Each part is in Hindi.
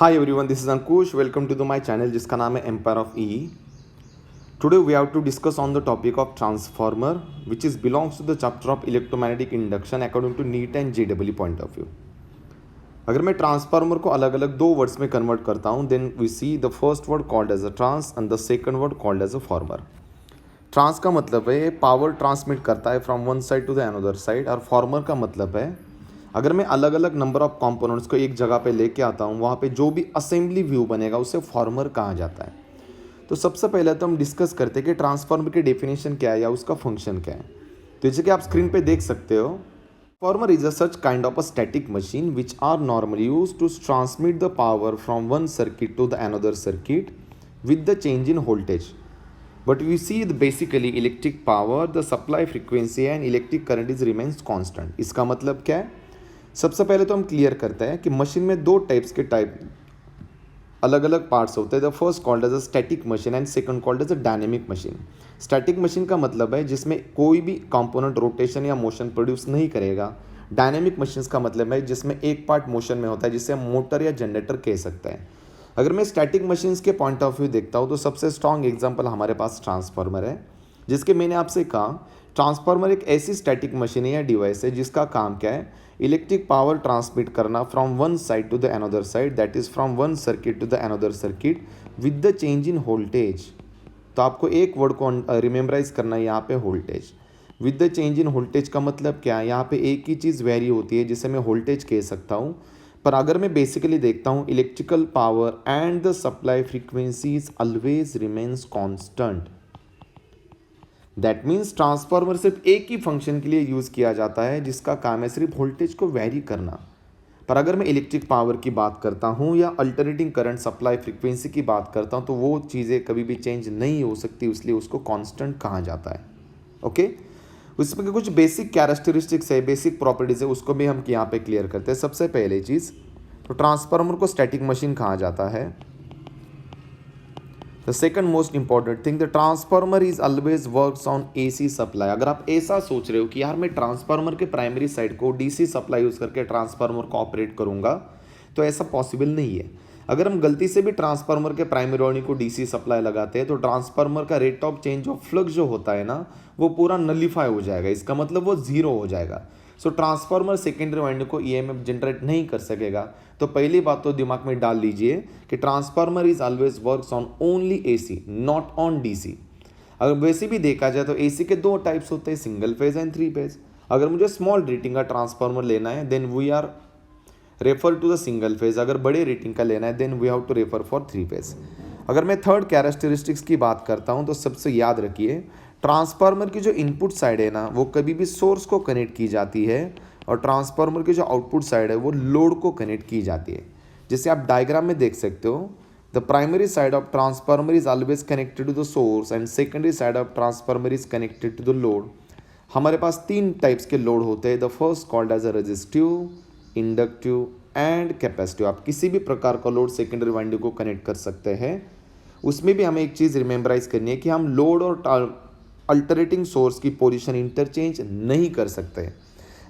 Hi everyone, this is Ankush. Welcome to my channel जिसका नाम है Empire of E. Today we have to discuss on the topic of transformer, which is belongs to the chapter of electromagnetic induction according to NEET and JEE point of view. अगर मैं ट्रांसफार्मर को अलग अलग दो वर्ड्स में कन्वर्ट करता हूँ, then we see the first word called as a trans and the second word called as a former. Trans का मतलब है पावर ट्रांसमिट करता है from one side to the another side, और फॉर्मर का मतलब है अगर मैं अलग अलग नंबर ऑफ कंपोनेंट्स को एक जगह पे लेके आता हूँ, वहाँ पे जो भी असेंबली व्यू बनेगा उसे फॉर्मर कहा जाता है. तो सबसे पहले तो हम डिस्कस करते हैं कि ट्रांसफार्मर की डेफिनेशन क्या है या उसका फंक्शन क्या है. तो जैसे कि आप स्क्रीन पे देख सकते हो, former is a such kind of a static machine which are normally use to transmit the power from one circuit to the another circuit with the change in voltage. But we see the basically electric power, the supply frequency and electric current is remains constant. इसका मतलब क्या है? सबसे पहले तो हम क्लियर करते हैं कि मशीन में दो टाइप अलग अलग पार्ट्स होते हैं. The first called as a static machine and second called as a dynamic machine. Static machine का मतलब है जिसमें कोई भी कंपोनेंट रोटेशन या मोशन प्रोड्यूस नहीं करेगा. डायनेमिक मशीन का मतलब है जिसमें एक पार्ट मोशन में होता है, जिसे हम मोटर या जनरेटर कह सकते हैं. अगर मैं स्टैटिक मशीन्स के पॉइंट ऑफ व्यू देखता हूँ तो सबसे स्ट्रॉन्ग एग्जांपल हमारे पास ट्रांसफार्मर है, जिसके मैंने आपसे कहा ट्रांसफार्मर एक ऐसी स्टैटिक मशीन या डिवाइस है जिसका काम क्या है, इलेक्ट्रिक पावर ट्रांसमिट करना from one side to the another side, that is from one circuit to the another circuit with the change in voltage. तो आपको एक वर्ड को रिमेम्बराइज करना है यहाँ पे, voltage. With the change in voltage का मतलब क्या है, यहाँ पे एक ही चीज़ वेरी होती है जिसे मैं वोल्टेज कह सकता हूँ. पर अगर मैं बेसिकली देखता हूँ, electrical power and the supply frequencies always remains constant. That means transformer सिर्फ एक ही फंक्शन के लिए यूज़ किया जाता है जिसका काम है सिर्फ वोल्टेज को वेरी करना. पर अगर मैं इलेक्ट्रिक पावर की बात करता हूँ या अल्टरनेटिंग करंट सप्लाई फ्रीक्वेंसी की बात करता हूँ तो वो चीज़ें कभी भी चेंज नहीं हो सकती, इसलिए उसको कांस्टेंट कहा जाता है. ओके उसमें के कुछ बेसिक कैरेक्टरिस्टिक्स है, बेसिक प्रॉपर्टीज़ है, उसको भी हम यहाँ पे क्लियर करते हैं. सबसे पहले चीज़, तो ट्रांसफार्मर को स्टैटिक मशीन कहा जाता है. The second most important thing, the transformer is always works on AC supply. अगर आप ऐसा सोच रहे हो कि यार मैं ट्रांसफार्मर के प्राइमरी साइड को डीसी सप्लाई यूज़ करके ट्रांसफार्मर को ऑपरेट करूँगा, तो ऐसा पॉसिबल नहीं है. अगर हम गलती से भी ट्रांसफार्मर के प्राइमरी वाइंडिंग को डीसी सप्लाई लगाते हैं तो ट्रांसफार्मर का rate of change of flux जो होता है ना, वो पूरा नलीफाई हो जाएगा. इसका मतलब वो जीरो हो जाएगा. सो ट्रांसफार्मर सेकेंडरी वाइंडिंग को ईएमएफ जनरेट नहीं कर सकेगा. तो पहली बात तो दिमाग में डाल लीजिए कि transformer is always works on only AC, not on DC. अगर वैसे भी देखा जाए तो एसी के दो टाइप्स होते हैं, single phase and three phase. अगर मुझे स्मॉल रेटिंग का ट्रांसफार्मर लेना है then we are refer to the single phase. अगर बड़े रेटिंग का लेना है then we have to refer for three phase. अगर मैं थर्ड कैरेक्टरिस्टिक्स की बात करता हूँ तो सबसे याद रखिए, ट्रांसफार्मर की जो इनपुट साइड है ना, वो कभी भी सोर्स को कनेक्ट की जाती है, और ट्रांसफार्मर की जो आउटपुट साइड है वो लोड को कनेक्ट की जाती है. जैसे आप डायग्राम में देख सकते हो, the primary side of transformer is always connected to the source and secondary side of transformer is connected to the load. हमारे पास तीन टाइप्स के लोड होते हैं. The first called as a resistive, inductive and capacitive. आप किसी भी प्रकार का लोड सेकेंडरी वाइंडिंग को कनेक्ट कर सकते हैं. उसमें भी हमें एक चीज़ रिमेंबराइज करनी है कि हम लोड और अल्टरनेटिंग सोर्स की पोजीशन इंटरचेंज नहीं कर सकते.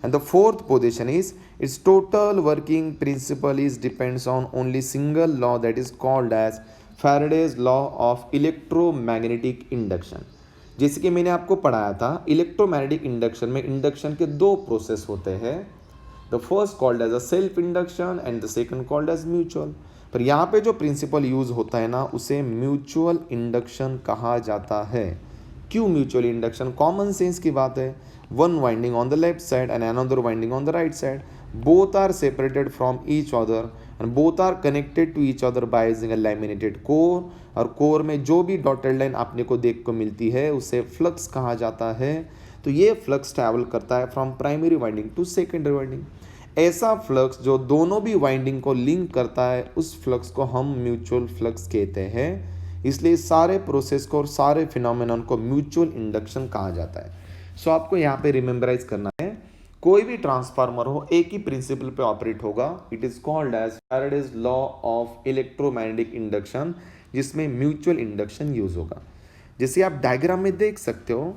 And the fourth position is its total working principle is depends on only single law that is called as Faraday's law of electromagnetic induction. जैसे कि मैंने आपको पढ़ाया था, इलेक्ट्रोमैग्नेटिक इंडक्शन में इंडक्शन के दो प्रोसेस होते हैं. The first called as a self induction and the second called as mutual. पर यहाँ पे जो प्रिंसिपल यूज होता है ना, उसे म्यूचुअल इंडक्शन कहा जाता है. क्यों म्यूचुअल इंडक्शन? कॉमन सेंस की बात है. One winding on the left side and another winding on the right side, both are separated from each other and both are connected to each other by using a laminated core. और कोर में जो भी डॉटेड लाइन आपने को देख को मिलती है उसे फ्लक्स कहा जाता है. तो ये फ्लक्स ट्रैवल करता है from primary winding to secondary winding. ऐसा फ्लक्स जो दोनों भी वाइंडिंग को लिंक करता है, उस फ्लक्स को हम म्यूचुअल फ्लक्स कहते हैं. इसलिए सारे प्रोसेस को और सारे फिनोमेनन को म्यूचुअल इंडक्शन कहा जाता है. सो आपको यहाँ पे रिमेंबराइज करना है, कोई भी ट्रांसफार्मर हो एक ही प्रिंसिपल पे ऑपरेट होगा. It is called as Faraday's law of electromagnetic induction, जिसमें म्यूचुअल इंडक्शन यूज होगा. जैसे आप डायग्राम में देख सकते हो,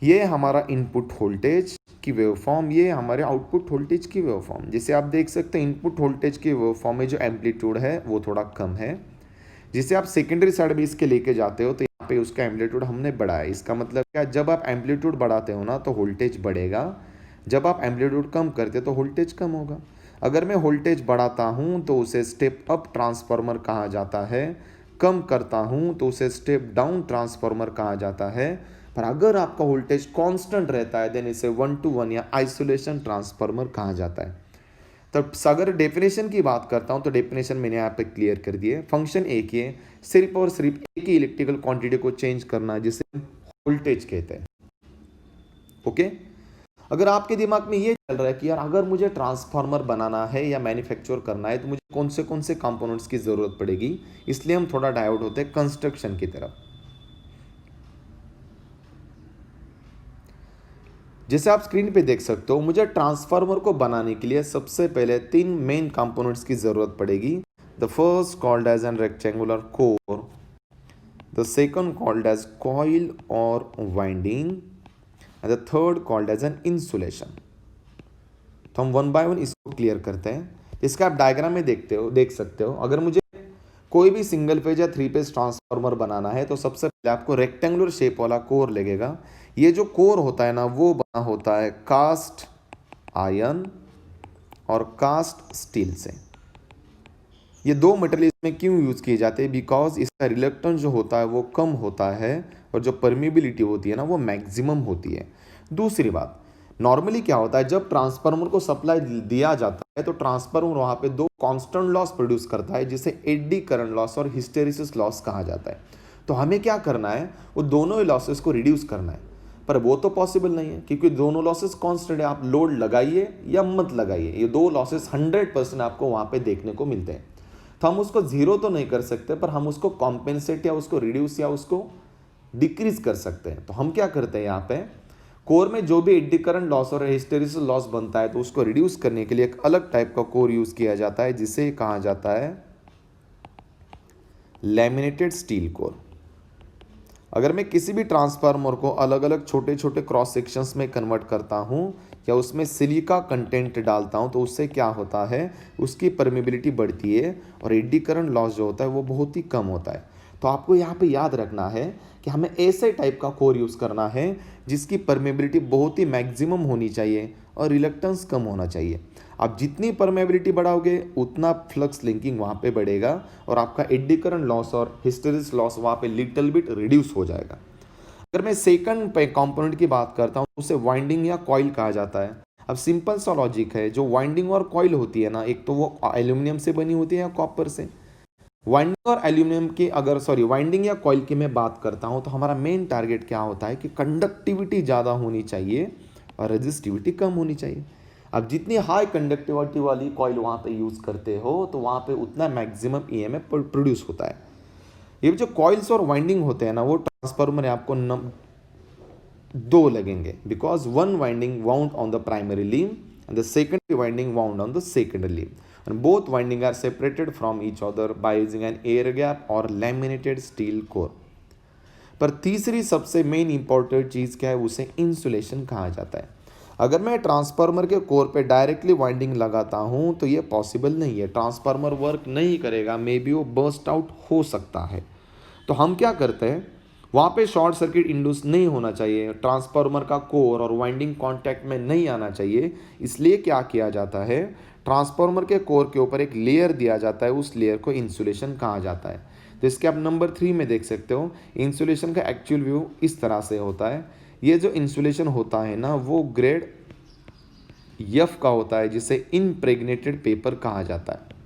ये हमारा इनपुट वोल्टेज की वेवफॉर्म, ये हमारे आउटपुट वोल्टेज की वेवफॉर्म। जिसे आप देख सकते हैं इनपुट वोल्टेज की वेवफॉर्म में जो एम्पलीट्यूड है वो थोड़ा कम है, जिसे आप सेकेंडरी साइड में इसके लेके जाते हो तो यहाँ पे उसका एम्पलीट्यूड हमने बढ़ाया। इसका मतलब क्या, जब आप एम्पलीट्यूड बढ़ाते हो ना तो वोल्टेज बढ़ेगा, जब आप एम्पलीट्यूड कम करते हो तो वोल्टेज कम होगा। अगर मैं वोल्टेज बढ़ाता हूँ तो उसे स्टेप अप ट्रांसफार्मर कहा जाता है, कम करता हूँ तो उसे स्टेप डाउन ट्रांसफार्मर कहा जाता है। पर अगर आपका वोल्टेज कांस्टेंट रहता है देन इसे 1-to-1 या आइसोलेशन ट्रांसफार्मर कहा जाता है। तब अगर डेफिनेशन की बात करता हूं तो डेफिनेशन मैंने यहाँ पे क्लियर कर दी है। फंक्शन एक ही है, सिर्फ और सिर्फ एक ही इलेक्ट्रिकल क्वांटिटी को चेंज करना जिसे वोल्टेज कहते हैं। ओके, अगर आपके दिमाग में ये चल रहा है कि यार अगर मुझे ट्रांसफार्मर बनाना है या मैन्युफैक्चर करना है तो मुझे कौन से कंपोनेंट्स की जरूरत पड़ेगी, इसलिए हम थोड़ा डाइवर्ट होते हैं कंस्ट्रक्शन की तरफ। जैसे आप स्क्रीन पे देख सकते हो, मुझे ट्रांसफार्मर को बनाने के लिए सबसे पहले 3 मेन कंपोनेंट्स की जरूरत पड़ेगी। The first called as an rectangular core, the second called as coil और winding, and the third called as an insulation. तो हम वन बाय वन इसको क्लियर करते हैं। इसका आप डायग्राम में देख सकते हो। अगर मुझे कोई भी सिंगल फेज या 3 फेज ट्रांसफार्मर बनाना है तो सबसे पहले आपको रेक्टेंगुलर शेप वाला कोर लगेगा। ये जो कोर होता है ना वो बना होता है कास्ट आयरन और कास्ट स्टील से। ये दो मटेरियल इसमें क्यों यूज किए जाते हैं, बिकॉज इसका रिलक्टेंस जो होता है वो कम होता है और जो परमिबिलिटी होती है ना वो मैक्सिमम होती है। दूसरी बात, नॉर्मली क्या होता है जब ट्रांसफार्मर को सप्लाई दिया जाता है तो ट्रांसफार्मर वहां पे दो कांस्टेंट लॉस प्रोड्यूस करता है जिसे एडी करंट लॉस और हिस्टेरिसिस लॉस कहा जाता है। तो हमें क्या करना है, वो दोनों ही लॉसेस को रिड्यूस करना है। पर वो तो पॉसिबल नहीं है क्योंकि दोनों लॉसेस कांस्टेंट है। आप लोड लगाइए या मत लगाइए, ये दो लॉसेस 100% आपको वहां पे देखने को मिलते हैं। तो हम उसको जीरो तो नहीं कर सकते पर हम उसको कॉम्पेंसेट या उसको रिड्यूस या उसको डिक्रीज कर सकते हैं। तो हम क्या करते हैं, यहाँ पे कोर में जो भी एडी करंट लॉस और हिस्टेरिसिस लॉस बनता है तो उसको रिड्यूस करने के लिए एक अलग टाइप का कोर यूज किया जाता है जिसे कहा जाता है लैमिनेटेड स्टील कोर। अगर मैं किसी भी ट्रांसफार्मर को अलग अलग छोटे छोटे क्रॉस सेक्शंस में कन्वर्ट करता हूं या उसमें सिलिका कंटेंट डालता हूं तो उससे क्या होता है, उसकी परमिबिलिटी बढ़ती है और एडी करंट लॉस जो होता है वो बहुत ही कम होता है। तो आपको यहाँ पे याद रखना है कि हमें ऐसे टाइप का कोर यूज़ करना है जिसकी परमेबिलिटी बहुत ही मैक्सिमम होनी चाहिए और रिलक्टेंस कम होना चाहिए। आप जितनी परमेबिलिटी बढ़ाओगे उतना फ्लक्स लिंकिंग वहाँ पे बढ़ेगा और आपका एडी करंट लॉस और हिस्टेरिसिस लॉस वहाँ पे लिटिल बिट रिड्यूस हो जाएगा। अगर मैं सेकंड कंपोनेंट की बात करता हूँ तो उसे वाइंडिंग या कॉइल कहा जाता है। अब सिंपल सा लॉजिक है, जो वाइंडिंग और कॉइल होती है ना, एक तो वो एल्यूमिनियम से बनी होती है या कॉपर से। वाइंडिंग और एल्यूमिनियम की वाइंडिंग या कॉइल की मैं बात करता हूं तो हमारा मेन टारगेट क्या होता है कि कंडक्टिविटी ज़्यादा होनी चाहिए और रेजिस्टिविटी कम होनी चाहिए। अब जितनी हाई कंडक्टिविटी वाली कॉइल वहाँ पे यूज़ करते हो तो वहाँ पे उतना मैक्सिमम ईएमएफ प्रोड्यूस होता है। ये जो कॉइल्स और वाइंडिंग होते हैं ना वो ट्रांसफार्मर आपको दो लगेंगे, because one winding wound on the primary limb and the secondary winding wound on the secondary limb, and both windings are separated from each other by using an air gap or laminated steel core। पर तीसरी सबसे मेन इंपॉर्टेंट चीज़ क्या है, उसे इंसुलेशन कहा जाता है। अगर मैं ट्रांसफार्मर के कोर पे डायरेक्टली वाइंडिंग लगाता हूँ तो ये पॉसिबल नहीं है, ट्रांसफार्मर वर्क नहीं करेगा, मे बी वो बर्स्ट आउट हो सकता है। तो हम क्या करते हैं, वहाँ पे शॉर्ट सर्किट इंड्यूस नहीं होना चाहिए, ट्रांसफार्मर का कोर और वाइंडिंग कांटेक्ट में नहीं आना चाहिए। इसलिए क्या किया जाता है, ट्रांसफार्मर के कोर के ऊपर एक लेयर दिया जाता है, उस लेयर को इंसुलेशन कहा जाता है। तो इसके आप नंबर 3 में देख सकते हो, इंसुलेशन का एक्चुअल व्यू इस तरह से होता है। ये जो इंसुलेशन होता है ना वो ग्रेड एफ का होता है जिसे इम्प्रेग्नेटेड पेपर कहा जाता है।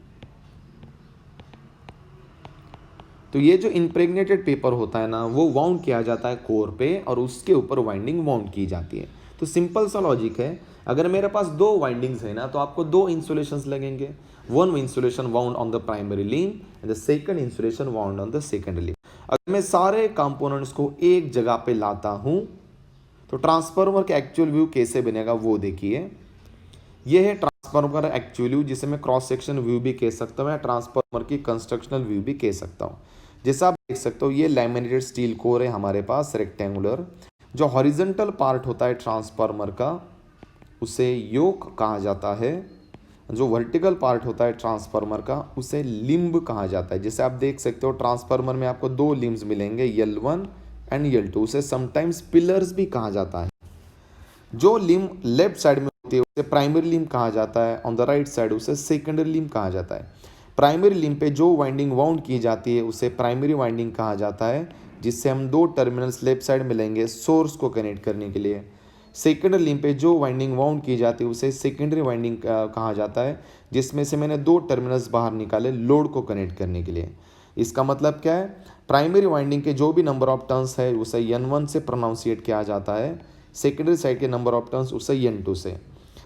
तो ये जो इम्प्रेग्नेटेड पेपर होता है ना वो वाउंड किया जाता है कोर पे और उसके ऊपर वाइंडिंग वाउंड की जाती है। तो सिंपल सा लॉजिक है, अगर मेरे पास दो वाइंडिंग्स है ना तो आपको दो इंसुलेशंस लगेंगे, one insulation wound on the primary limb and the second insulation wound on the secondary limb. अगर मैं सारे कंपोनेंट्स को एक जगह पे लाता हूं तो ट्रांसफार्मर का एक्चुअल व्यू कैसे बनेगा वो देखिए। ये है ट्रांसफार्मर का एक्चुअल व्यू जिसे मैं क्रॉस सेक्शन व्यू भी कह सकता हूँ या ट्रांसफार्मर की कंस्ट्रक्शनल व्यू भी कह सकता हूँ। जैसा आप देख सकते हो ये लैमिनेटेड स्टील कोर है हमारे पास रेक्टेंगुलर। जो हॉरिजॉन्टल पार्ट होता है ट्रांसफार्मर का उसे योक कहा जाता है। जो वर्टिकल पार्ट होता है ट्रांसफार्मर का उसे लिम्ब कहा जाता है। जैसे आप देख सकते हो ट्रांसफार्मर में आपको दो लिम्स मिलेंगे, L1 एंड L2। उसे समटाइम्स पिलर्स भी कहा जाता है। जो लिम्ब लेफ्ट साइड में होती है उसे प्राइमरी लिम्ब कहा जाता है, ऑन द राइट साइड उसे सेकेंडरी लिम्ब कहा जाता है। प्राइमरी लिम्ब पे जो वाइंडिंग वाउंड की जाती है उसे प्राइमरी वाइंडिंग कहा जाता है, जिससे हम दो टर्मिनल्स लेफ्ट साइड मिलेंगे सोर्स को कनेक्ट करने के लिए। सेकेंडरी लिम्ब पे जो वाइंडिंग वाउंड की जाती है उसे सेकेंडरी वाइंडिंग कहा जाता है, जिसमें से मैंने दो टर्मिनल्स बाहर निकाले लोड को कनेक्ट करने के लिए। इसका मतलब क्या है, प्राइमरी वाइंडिंग के जो भी नंबर ऑफ टर्न्स है उसे N1 से प्रोनाउंसिएट किया जाता है, सेकेंडरी साइड के नंबर ऑफ टर्न्स उसे N2 से।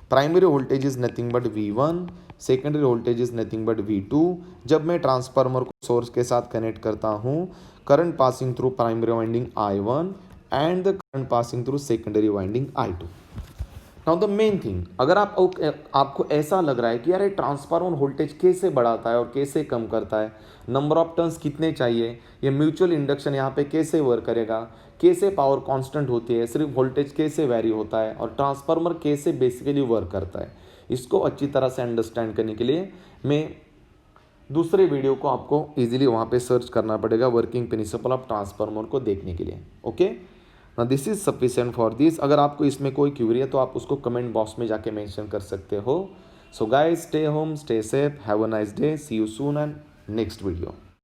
Primary voltage is nothing but V1, secondary voltage is nothing but V2। जब मैं ट्रांसफार्मर को सोर्स के साथ कनेक्ट करता हूँ, current passing through primary winding I1 and the current passing through secondary winding I2। Now the main thing, अगर आपको ऐसा लग रहा है कि यार ये ट्रांसफार्मर वोल्टेज कैसे बढ़ाता है और कैसे कम करता है, नंबर ऑफ टर्न्स कितने चाहिए, ये म्यूचुअल इंडक्शन यहाँ पे कैसे वर्क करेगा, कैसे पावर कांस्टेंट होती है, सिर्फ वोल्टेज कैसे वैरी होता है और ट्रांसफार्मर कैसे बेसिकली वर्क करता है, इसको अच्छी तरह से अंडरस्टैंड करने के लिए मैं दूसरे वीडियो को आपको इजीली वहाँ पे सर्च करना पड़ेगा, वर्किंग प्रिंसिपल ऑफ ट्रांसफार्मर को देखने के लिए। ओके, ना this is sufficient for this. अगर आपको इसमें कोई क्यूरी है तो आप उसको कमेंट बॉक्स में जाके मेंशन कर सकते हो। So guys, stay home, stay safe, have a nice day, see you soon and next video.